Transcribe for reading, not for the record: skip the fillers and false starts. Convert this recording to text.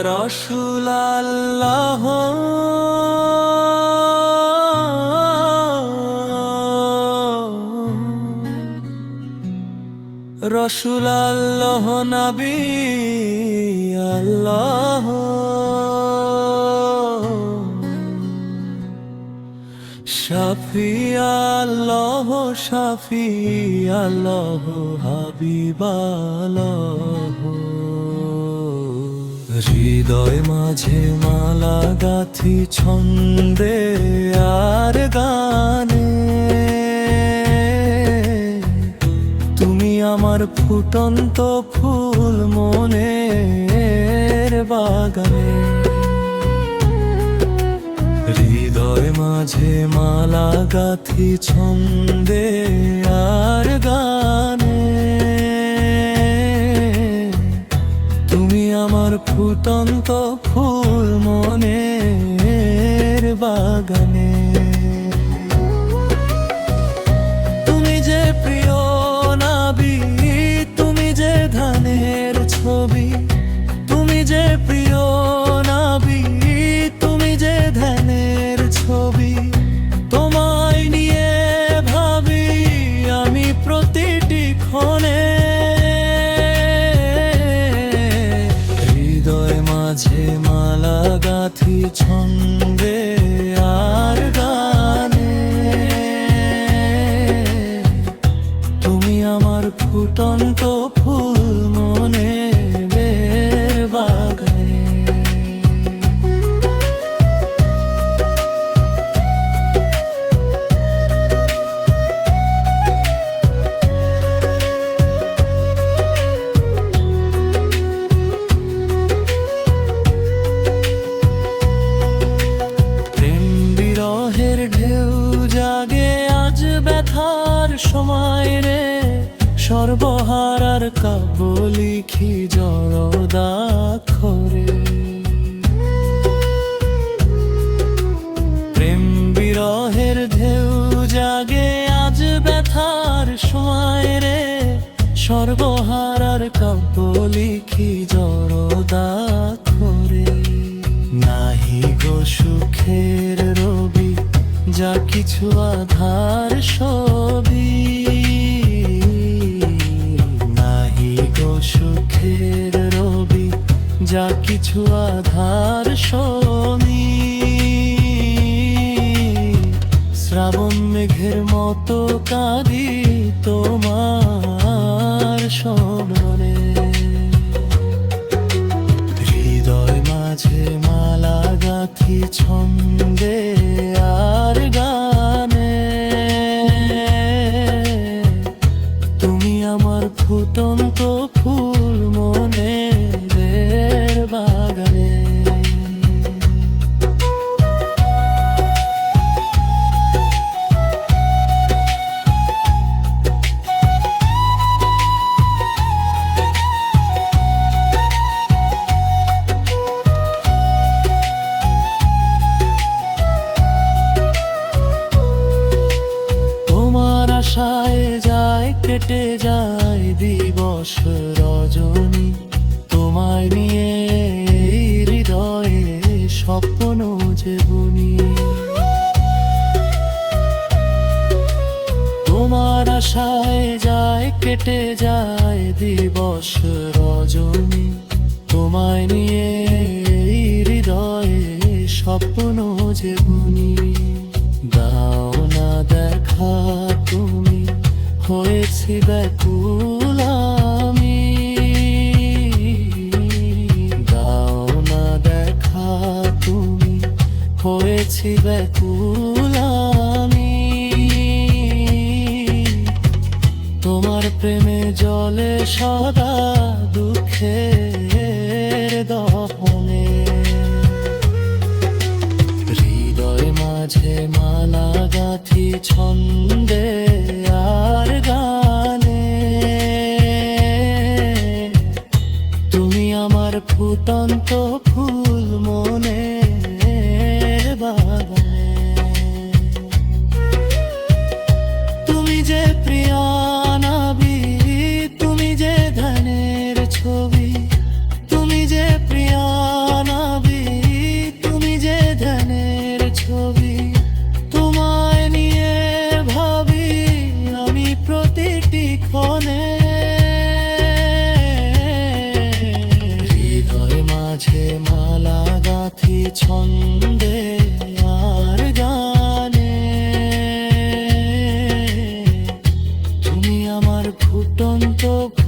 রসুল আল্লাহ রসুল আল্লাহ নবী আল্লাহ শাফি আল্লাহ শাফি আল্লাহ হাবিব আল্লাহ হৃদয় মাঝে মালা গাথি ছন্দে আর গানে তুমি আমার ফুটন্ত ফুল মনের বাগানে হৃদয় মাঝে মালা গাথি ছন্দে আর গানে তুমি আমার ফুটন্ত ফুল মনের বাগানে তুমি যে প্রিয় নবী তুমি যে ধানের ছবি তুমি যে প্রিয় নবী তুমি যে ধ্যানের ছবি তোমায় নিয়ে ভাবি আমি প্রতিটি ক্ষণে হৃদয় মাঝে মালা গাথি ছন্দে আর গানে তুমি আমার ফুটন্ত ফুল মনের বাগানে ঢেউ জাগে আজ ব্যথার সময় রে সর্বহারার কাব্য লিখি জড়দাক্ষরে প্রেম বিরহের ঢেউ জাগে আজ ব্যথার সময় রে সর্বহারার কাব্য লিখি জড়দাক্ষরে নাহি গো সুখের রবি যা কিছু আধার ছবি নাহি গো সুখের রবি যা কিছু আধার ছবি শ্রাবণ মেঘের মতো কাঁদি তোমার স্মরণে হৃদয় মাঝে মালা গাথি ছন্দে আর গানে তুমি আমার ফুটন্ত ফুল মনের বাগানে আশায় যায় কেটে যায় দিবস রজনী তোমায় নিয়ে হৃদয়ে স্বপ্ন যে বুনি তোমার আশায় যায় কেটে যায় দিবস রজনী তোমায় নিয়ে হৃদয়ে স্বপ্ন যে বুনি দাও না দেখা তুমি হয়েছি ব্যাকুল আমি দাও না দেখা তুমি হয়েছি ব্যাকুল আমি তোমার প্রেমে জলে সদা দুঃখের দহনে হৃদয় মাঝে মালা গাথি ছন্দে আর গানে তুমি আমার ফুটন্ত ফুল মনের বাগানে তুমি যে প্রিয় নবী তুমি যে ধ্যানের ছবি তুমি যে প্রিয় ফুল